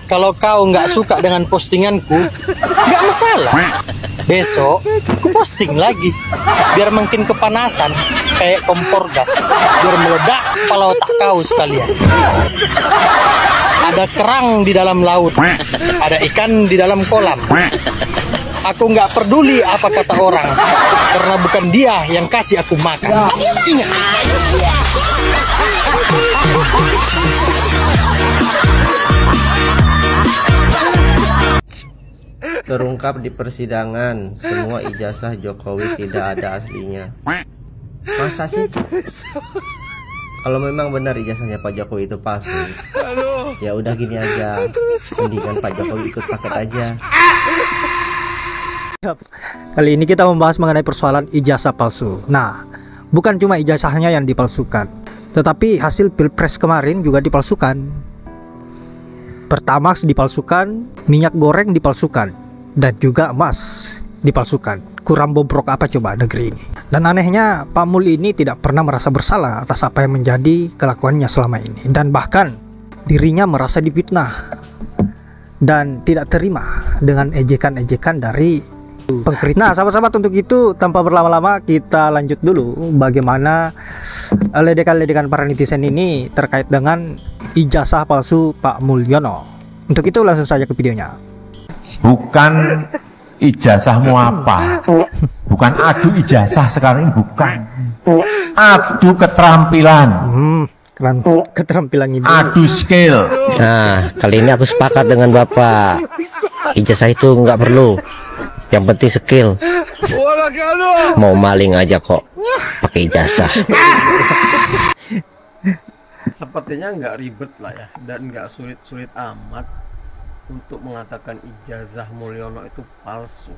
Kalau kau nggak suka dengan postinganku, nggak masalah. Besok ku posting lagi, biar makin kepanasan kayak kompor gas, biar meledak kepala otak kau sekalian. Ada kerang di dalam laut, ada ikan di dalam kolam. Aku nggak peduli apa kata orang, karena bukan dia yang kasih aku makan. Ingat. Terungkap di persidangan, semua ijazah Jokowi tidak ada aslinya. Masa sih? Kalau memang benar ijazahnya Pak Jokowi itu palsu, ya udah gini aja, mendingan Pak Jokowi ikut paket aja. Kali ini kita membahas mengenai persoalan ijazah palsu. Nah, bukan cuma ijazahnya yang dipalsukan, tetapi hasil pilpres kemarin juga dipalsukan. Pertamax dipalsukan, minyak goreng dipalsukan, dan juga emas dipalsukan. Kurang bobrok apa coba negeri ini? Dan anehnya Pak Mul ini tidak pernah merasa bersalah atas apa yang menjadi kelakuannya selama ini. Dan bahkan dirinya merasa difitnah dan tidak terima dengan ejekan-ejekan dari pengkritik. Nah sahabat-sahabat, untuk itu tanpa berlama-lama kita lanjut dulu bagaimana ledekan-ledekan para netizen ini terkait dengan ijazah palsu Pak Mulyono. Untuk itu langsung saja ke videonya. Bukan ijazahmu apa, bukan adu ijazah sekarang ini, bukan adu keterampilan, keterampilan ibu, adu skill. Nah, kali ini aku sepakat dengan Bapak. Ijazah itu nggak perlu, yang penting skill. Mau maling aja kok pakai ijazah. Sepertinya nggak ribet lah ya, dan nggak sulit-sulit amat untuk mengatakan ijazah Mulyono itu palsu.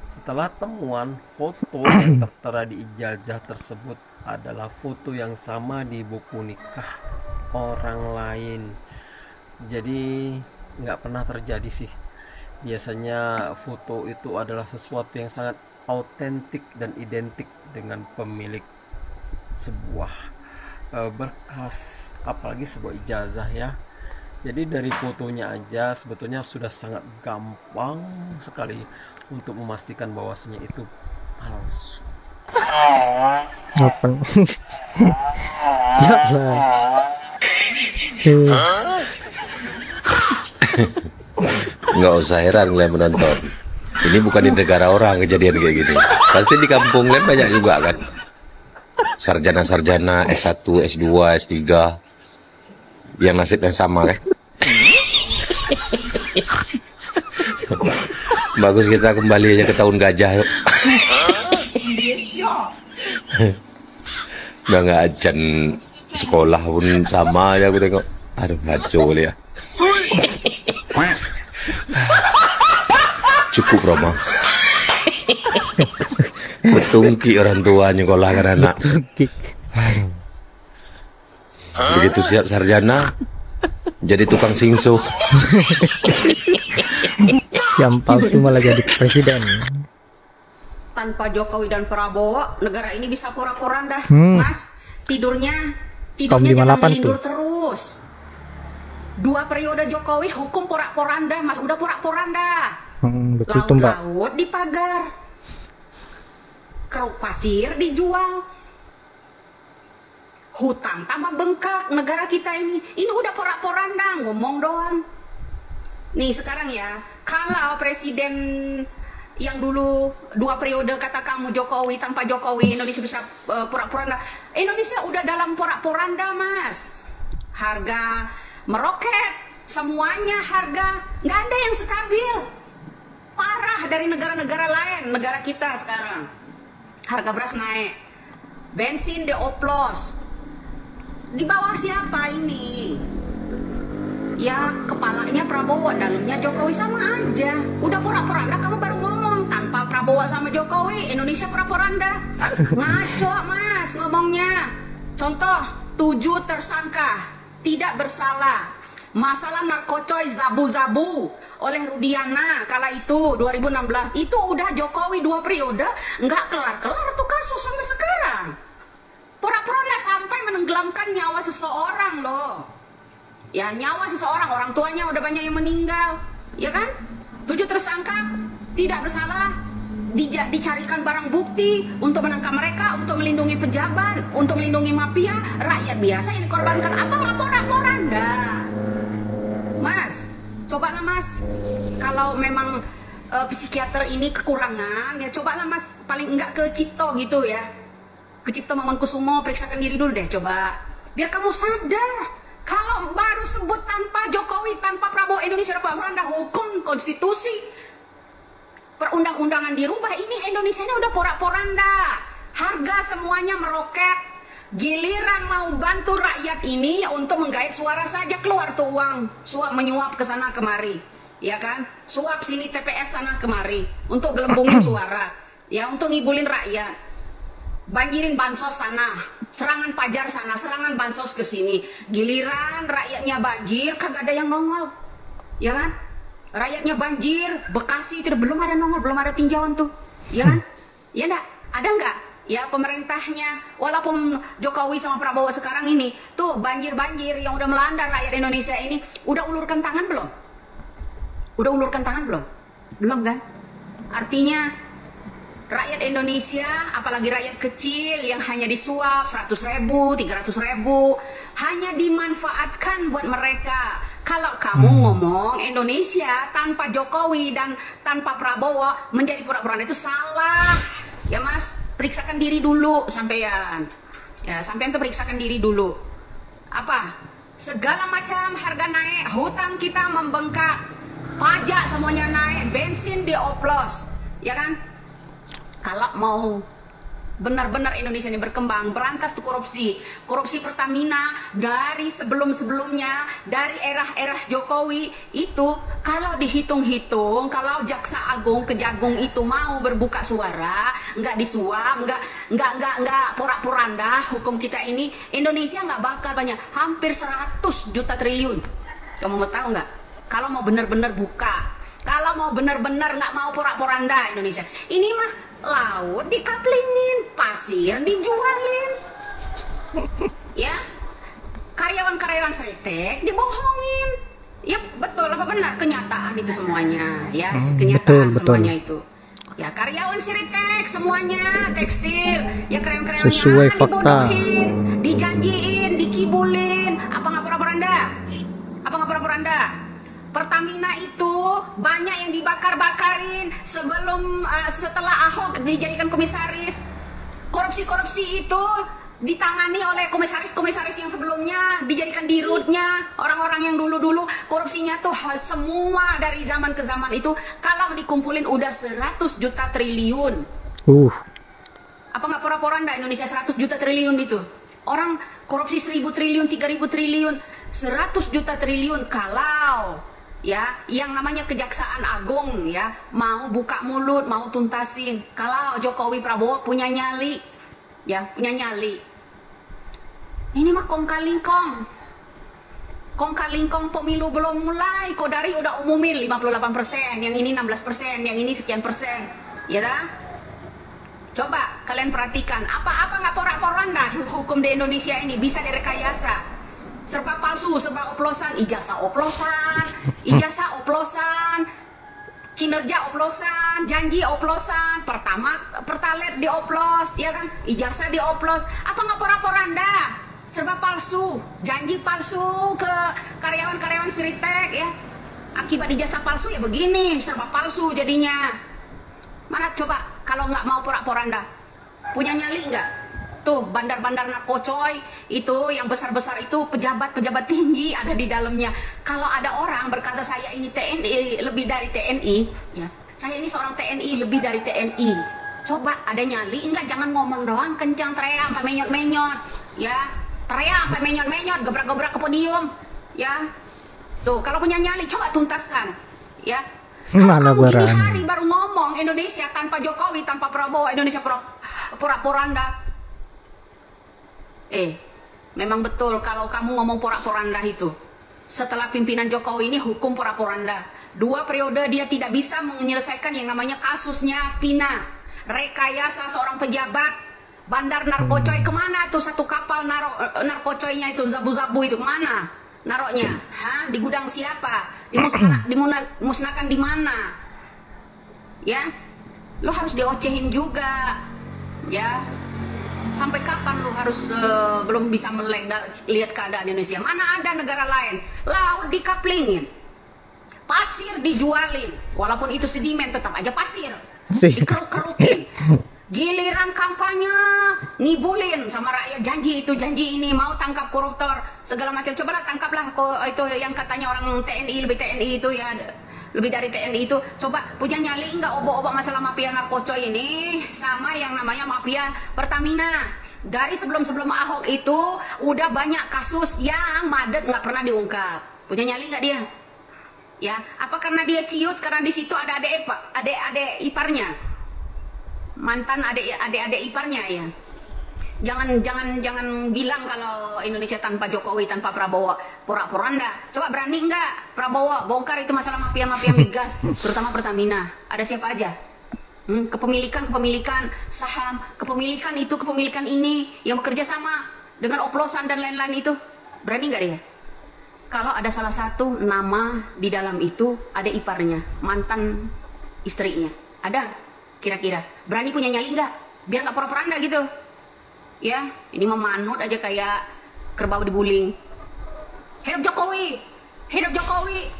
Setelah temuan foto yang tertera di ijazah tersebut adalah foto yang sama di buku nikah orang lain. Jadi nggak pernah terjadi sih. Biasanya foto itu adalah sesuatu yang sangat autentik dan identik dengan pemilik sebuah berkas, apalagi sebuah ijazah ya. Jadi dari fotonya aja sebetulnya sudah sangat gampang sekali untuk memastikan bahwasanya itu palsu. Nggak usah heran kalian menonton. Ini bukan di negara orang kejadian kayak gini. Pasti di kampung kalian banyak juga kan. Sarjana-sarjana S1, S2, S3 yang nasibnya sama kan. Bagus, kita kembali aja ke tahun gajah yuk. Udah nggak ajan sekolah pun sama aja aku tengok. Aduh ngaco ya. Cukup Roma. Ketungki orang tua nyekolahkan anak. Begitu siap sarjana jadi tukang singso. Yang palsu malah jadi presiden. Tanpa Jokowi dan Prabowo, negara ini bisa porak-poranda, Mas. Tidurnya jangan melindur terus. 2 periode Jokowi hukum porak-poranda, Mas. Udah porak-poranda. Betul, laut dipagar, keruk pasir dijual, hutan tambah bengkak negara kita ini. Ini udah porak-poranda, ngomong doang. Nih sekarang ya, kalau presiden yang dulu 2 periode kata kamu Jokowi, tanpa Jokowi Indonesia bisa porak-poranda. Indonesia udah dalam porak-poranda, Mas. Harga meroket, semuanya harga nggak ada yang stabil. Parah dari negara-negara lain. Negara kita sekarang harga beras naik, bensin dioplos. Di bawah siapa ini? Ya kepalanya Prabowo, dalamnya Jokowi, sama aja. Udah porak-poranda kamu baru ngomong. Tanpa Prabowo sama Jokowi Indonesia porak-poranda. Ngaco, Mas, ngomongnya. Contoh, 7 tersangka tidak bersalah. Masalah narkocoy zabu-zabu oleh Rudiana kala itu 2016. Itu udah Jokowi 2 periode nggak kelar-kelar tuh kasus sampai sekarang. Pura-pura sampai menenggelamkan nyawa seseorang loh. Ya nyawa seseorang, orang tuanya udah banyak yang meninggal, ya kan? 7 tersangka tidak bersalah, dicarikan barang bukti untuk menangkap mereka, untuk melindungi pejabat, untuk melindungi mafia, rakyat biasa yang dikorbankan. Apa nggak porak-porak Anda? Mas, cobalah Mas, kalau memang psikiater ini kekurangan, ya cobalah Mas, paling enggak ke Cipto gitu ya, ke Cipto Mangunkusumo, periksakan diri dulu deh, coba, biar kamu sadar. Kalau baru sebut tanpa Jokowi, tanpa Prabowo, Indonesia dapat meranda hukum, konstitusi, perundang-undangan dirubah, ini Indonesia ini udah porak-poranda, harga semuanya meroket. Giliran mau bantu rakyat ini untuk menggait suara saja, keluar tuh uang, suap menyuap ke sana kemari, ya kan? Suap sini TPS sana kemari untuk gelembungin suara, ya, untuk ngibulin rakyat. Banjirin bansos sana, serangan pajar sana, serangan bansos ke sini. Giliran rakyatnya banjir, kagak ada yang nongol, ya kan? Rakyatnya banjir, Bekasi itu belum ada nongol, belum ada tinjauan tuh, ya kan? Ya enggak? Ada enggak? Ya pemerintahnya, walaupun Jokowi sama Prabowo sekarang ini, tuh banjir-banjir yang udah melanda rakyat Indonesia ini, udah ulurkan tangan belum? Udah ulurkan tangan belum? Belum kan? Artinya rakyat Indonesia, apalagi rakyat kecil yang hanya disuap 100.000, 300.000, hanya dimanfaatkan buat mereka. Kalau kamu ngomong Indonesia tanpa Jokowi dan tanpa Prabowo menjadi pura-pura itu salah. Ya Mas, periksakan diri dulu sampean. Ya, sampean tuh periksakan diri dulu. Apa? Segala macam harga naik, hutang kita membengkak, pajak semuanya naik, bensin dioplos, ya kan? Kalau mau benar-benar Indonesia ini berkembang, berantas tuh korupsi Pertamina dari sebelum-sebelumnya, dari era Jokowi itu, kalau dihitung-hitung, kalau Jaksa Agung Kejagung itu mau berbuka suara, nggak disuap, nggak porak-poranda hukum kita ini, Indonesia nggak bakal banyak, hampir 100 juta triliun. Kamu mau tahu nggak? Kalau mau benar-benar buka, kalau mau benar-benar nggak mau porak-poranda Indonesia, ini mah laut dikaplingin, pasir dijualin, ya, karyawan-karyawan Seritek dibohongin, ya betul apa benar kenyataan itu semuanya, ya kenyataan betul. semuanya itu, ya karyawan Seritek semuanya tekstil, ya karyawan-karyawannya Sesuai fakta. dibodohin, dijanjiin, dikibulin, apa nggak pura-poranda? Apa nggak pura-poranda? Pertamina itu banyak yang dibakar-bakarin setelah Ahok dijadikan komisaris. Korupsi-korupsi itu ditangani oleh komisaris-komisaris yang sebelumnya, dijadikan dirutnya orang-orang yang dulu-dulu. Korupsinya tuh semua dari zaman ke zaman itu kalau dikumpulin udah 100 juta triliun. Apa nggak pura-poranda Indonesia 100 juta triliun itu? Orang korupsi 1.000 triliun, 3.000 triliun, 100 juta triliun. Kalau ya yang namanya Kejaksaan Agung ya mau buka mulut, mau tuntasin, kalau Jokowi Prabowo punya nyali, ya punya nyali, ini mah kong kalingkong pemilu belum mulai, Kodari udah umumin 58%, yang ini 16%, yang ini sekian persen, ya dah. Coba kalian perhatikan, apa nggak porak-poranda hukum di Indonesia ini bisa direkayasa. Serba palsu, serba oplosan, ijazah oplosan, kinerja oplosan, janji oplosan, pertalet dioplos, ya kan, ijazah dioplos, apa nggak porak-poranda, serba palsu, janji palsu ke karyawan-karyawan Seritek, ya, akibat ijazah palsu ya begini, serba palsu jadinya. Mana coba kalau nggak mau porak-poranda, punya nyali nggak? Tuh bandar-bandar narkocoy itu yang besar-besar itu pejabat-pejabat tinggi ada di dalamnya. Kalau ada orang berkata saya ini TNI lebih dari TNI, ya, saya ini seorang TNI lebih dari TNI. Coba ada nyali enggak? Jangan ngomong doang kencang, teriak sampai menyot-menyot, ya, teriak sampai menyot-menyot, gebrak-gebrak ke podium, ya. Tuh kalau punya nyali coba tuntaskan, ya. Mana Kalau kamu gini berani? hari baru ngomong Indonesia tanpa Jokowi, tanpa Prabowo, Indonesia pura-poranda. Memang betul kalau kamu ngomong porak-poranda itu. Setelah pimpinan Jokowi ini hukum porak-poranda. 2 periode dia tidak bisa menyelesaikan yang namanya kasusnya Pina. Rekayasa seorang pejabat, bandar narkocoy kemana tuh, satu kapal narkocoynya itu, zabu-zabu itu kemana? naroknya? Hah? Di gudang siapa? Dimusnahkan di mana? Ya, lo harus diocehin juga. Ya, sampai kapan lo harus belum bisa melek lihat keadaan Indonesia? Mana ada negara lain laut dikaplingin, pasir dijualin, walaupun itu sedimen tetap aja pasir, dikeruk-kerukin. Giliran kampanye ngibulin sama rakyat, janji itu janji ini, mau tangkap koruptor segala macam. Cobalah tangkaplah itu yang katanya orang TNI, lebih TNI itu ya, lebih dari TNI itu. Coba punya nyali nggak obok-obok masalah mafia narkoba ini sama yang namanya mafia Pertamina. Dari sebelum Ahok itu udah banyak kasus yang madet nggak pernah diungkap. Punya nyali nggak dia? Ya, apa karena dia ciut karena di situ ada adik iparnya, mantan adik iparnya ya. Jangan bilang kalau Indonesia tanpa Jokowi, tanpa Prabowo porak-poranda. Coba berani nggak Prabowo bongkar itu masalah mafia migas, terutama Pertamina. Ada siapa aja? Kepemilikan saham, kepemilikan ini yang bekerja sama dengan oplosan dan lain-lain itu. Berani nggak dia? Kalau ada salah satu nama di dalam itu ada iparnya, mantan istrinya, ada kira-kira berani punya nyali nggak? Biar nggak pura-poranda gitu. Ya, ini memanut aja kayak kerbau dibuling. Hidup Jokowi, hidup Jokowi.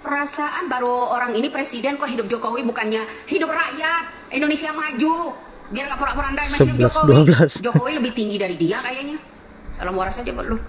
Perasaan baru orang ini presiden kok hidup Jokowi, bukannya hidup rakyat Indonesia maju. Biar nggak pura-poranda emang hidup Jokowi. 11, 12. Jokowi lebih tinggi dari dia kayaknya. Salam waras aja buat lu.